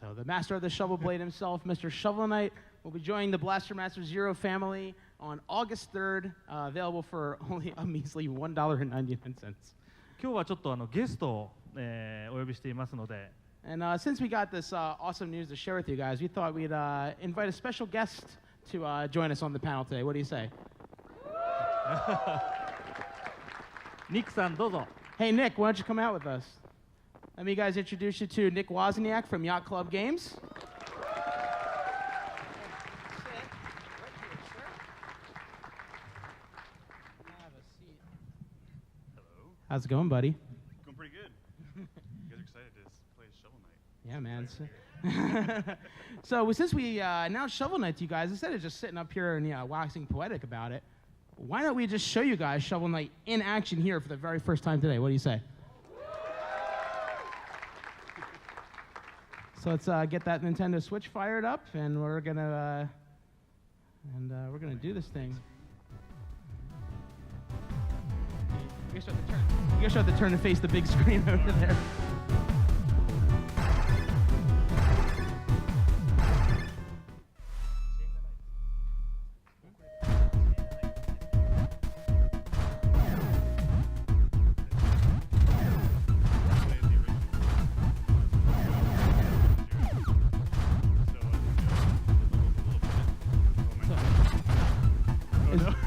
So the master of the shovel blade himself, Mr. Shovel Knight, will be joining the Blaster Master Zero family on August 3rd, available for only a measly $1.99. 今日はちょっとゲストを、お呼びしていますので、 And since we got this awesome news to share with you guys, we thought we'd invite a special guest to join us on the panel today. What do you say? ニックさんどうぞ。 Hey, Nick, why don't you come out with us? Let me guys introduce you to Nick Wozniak from Yacht Club Games. How's it going, buddy? Going pretty good. You guys are excited to play Shovel Knight. Yeah, man. So since we announced Shovel Knight to you guys, instead of just sitting up here and waxing poetic about it, why don't we just show you guys Shovel Knight in action here for the very first time today? What do you say? So let's get that Nintendo Switch fired up, and we're gonna do this thing. You guys have to turn to face the big screen over there.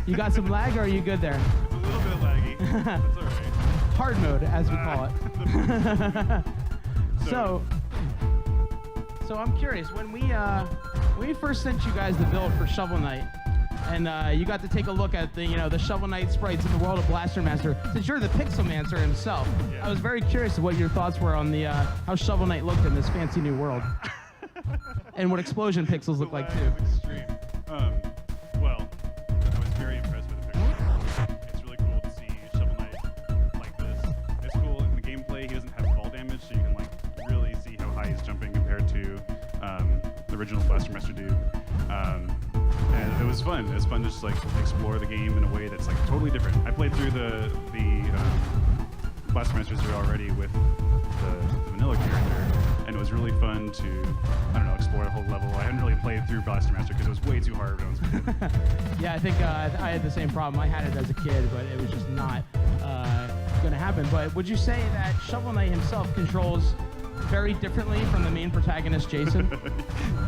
You got some lag, or are you good there? A little bit laggy. That's all right. Hard mode, as we call it. So I'm curious. When we first sent you guys the build for Shovel Knight, and you got to take a look at the Shovel Knight sprites in the world of Blaster Master, since you're the Pixelmancer himself, Yeah. I was very curious of what your thoughts were on the how Shovel Knight looked in this fancy new world, and what explosion pixels look like The too. lag is extreme. Well, I was very impressed with the pictures. It's really cool to see Shovel Knight like this. It's cool in the gameplay. He doesn't have fall damage, so you can like really see how high he's jumping compared to the original Blaster Master dude. And it was fun. It was fun to just like explore the game in a way that's like totally different. I played through the Blaster Master Zero already with the vanilla character, and it was really fun to, I don't know, explore the whole level. I hadn't really played through Blaster Master because it was way too hard when I was a kid. Yeah, I think I had the same problem. I had it as a kid, but it was just not going to happen. But would you say that Shovel Knight himself controls very differently from the main protagonist, Jason?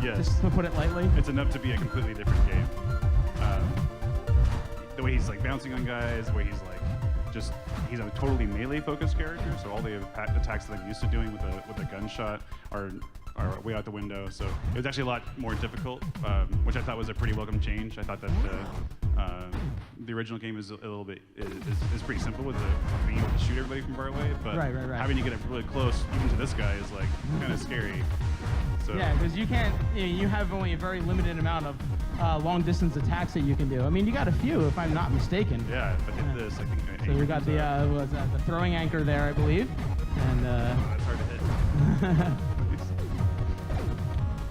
Yes. Just to put it lightly. It's enough to be a completely different game. The way he's like bouncing on guys, the way he's like he's a totally melee focused character, so all the attacks that I'm used to doing with a gunshot are way out the window. So it was actually a lot more difficult, which I thought was a pretty welcome change. I thought that the original game is a little bit is pretty simple with being able to shoot everybody from far away, but Right. having to get it really close, even to this guy, is like kind of scary. So Yeah, because you can't. You have only a very limited amount of long distance attacks that you can do. I mean, you got a few, if I'm not mistaken. yeah, if I did this, I think. So we got the what's that, the throwing anchor there, I believe, and That's hard to hit.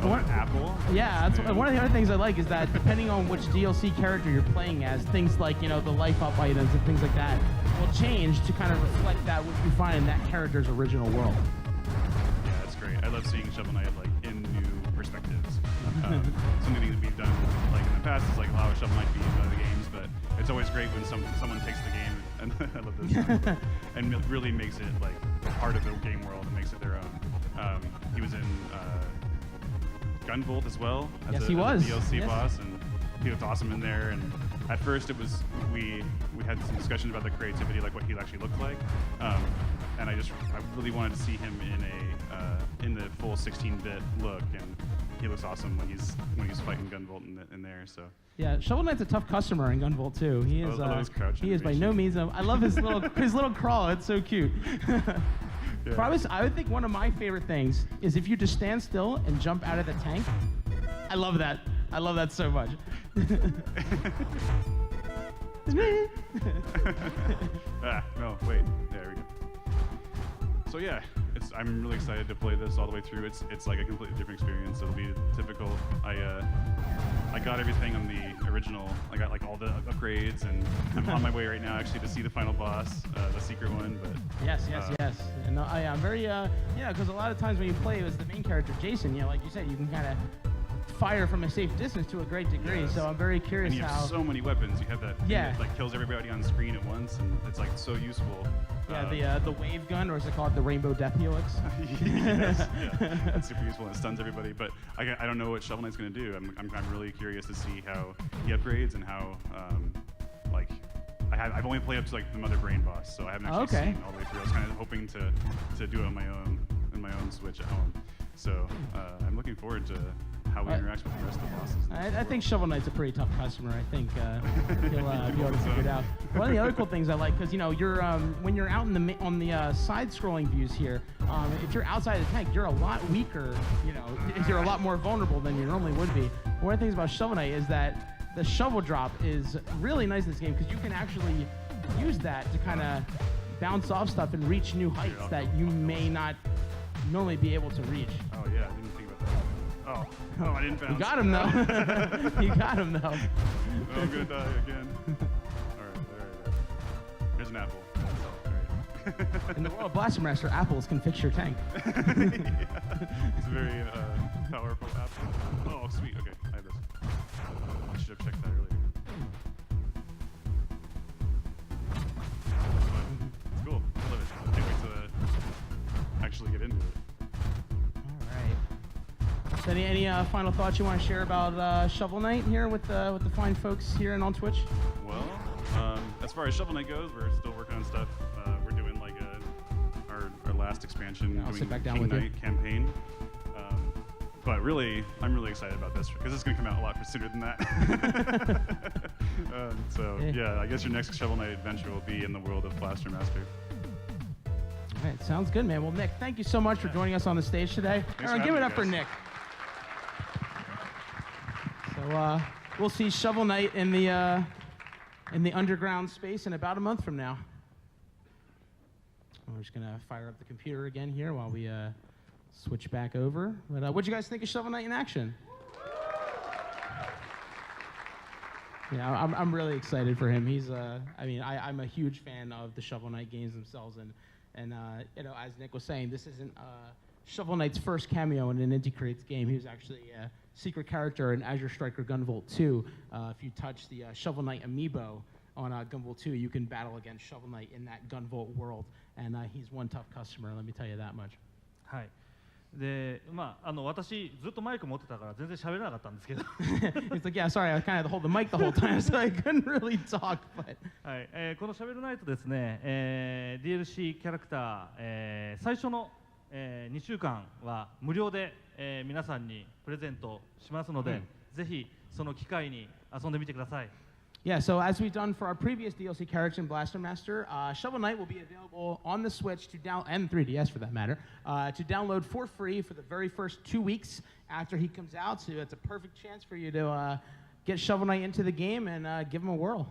An apple? yeah, that's one of the other things I like is that depending on which DLC character you're playing as, things like the life up items and things like that will change to kind of reflect that which you find in that character's original world. Yeah, that's great. I love seeing Shovel Knight like in new perspectives. Something that we've done like in the past is like allow Shovel Knight to be in other games, but it's always great when someone takes the game and I love this and it really makes it like part of the game world and makes it their own. He was in Gunvolt as well as Yes, a he was. DLC Yes. boss, and he looked awesome in there. And at first, it was we had some discussion about the creativity, like what he actually looked like, and I really wanted to see him in the full 16-bit look, and he looks awesome when he's fighting Gunvolt in there. So Yeah, Shovel Knight's a tough customer in Gunvolt too. He is. I love his crouch he is by animation. no means. I love his little crawl. It's so cute. Yeah. Probably, I would think one of my favorite things is if you just stand still and jump out of the tank. I love that. I love that so much. It's me. no, wait. There we go. So yeah, it's I'm really excited to play this all the way through. It's like a completely different experience. It'll be typical. I got everything on the original. I got like all the upgrades, and I'm on my way right now actually to see the final boss, the secret one. But yes. And I'm very because a lot of times when you play as the main character Jason, like you said, you can kind of fire from a safe distance to a great degree. Yes. So I'm very curious and you have so many weapons. You have that thing that like kills everybody on screen at once, and it's like so useful. Yeah, the wave gun, or is it called the Rainbow Death Helix? Yes, yeah. It's super useful and it stuns everybody. But I don't know what Shovel Knight's going to do. I'm really curious to see how he upgrades and how I've only played up to like the Mother Brain boss, so I haven't actually seen all the way through. I was kind of hoping to do it on my own Switch at home. So I'm looking forward to how we interact with the rest of the bosses. I think Shovel Knight's a pretty tough customer. I think he'll be able to figure it out. One of the other cool things I like, because you're when you're out on the side-scrolling views here, if you're outside the tank, you're a lot weaker. You're a lot more vulnerable than you normally would be. One of the things about Shovel Knight is that the shovel drop is really nice in this game, because you can actually use that to kind of bounce off stuff and reach new heights that you may not normally be able to reach. Oh yeah, I didn't think about that. Oh, I didn't bounce. You got him though. You got him though. Oh, I'm gonna die again. All right. Here's an apple. All right. In the world of Blaster Master, apples can fix your tank. Yeah. It's a very powerful apple. Oh, sweet. Okay, I have this. I should have checked that earlier. It's cool. I love it. I can't wait to actually get into it. All right. So any final thoughts you want to share about Shovel Knight here with the fine folks here and on Twitch? Well, as far as Shovel Knight goes, we're still working on stuff. We're doing like our last expansion, I'll doing sit back down King with you. Knight campaign. But really, I'm really excited about this because it's going to come out a lot sooner than that. I guess your next Shovel Knight adventure will be in the world of Blaster Master. All right, sounds good, man. Well, Nick, thank you so much for joining us on the stage today. Thanks Aaron, for give it having up for me, Nick. So we'll see Shovel Knight in the underground space in about a month from now. We're just gonna fire up the computer again here while we switch back over. But what'd you guys think of Shovel Knight in action? Yeah, I'm really excited for him. He's I'm a huge fan of the Shovel Knight games themselves, and as Nick was saying, this isn't Shovel Knight's first cameo in an Inti Creates game. He was actually a secret character in Azure Striker Gunvolt 2. If you touch the Shovel Knight amiibo on Gunvolt 2, you can battle against Shovel Knight in that Gunvolt world, and he's one tough customer, let me tell you that much. はい。で、私ずっとマイク持ってたから全然喋れなかったんですけど。He's like, yeah, sorry, I was kind of hold the mic the whole time, so I couldn't really talk. But はい。このシャベルナイトですね、DLC キャラクター、最初の、2週間は無料で、皆さんにプレゼントしますので、ぜひその機会に遊んでみてください。Yeah, so as we've done for our previous DLC characters in Blaster Master, Shovel Knight will be available on the Switch and 3DS for that matter, to download for free for the very first 2 weeks after he comes out. So it's a perfect chance for you to get Shovel Knight into the game and give him a whirl.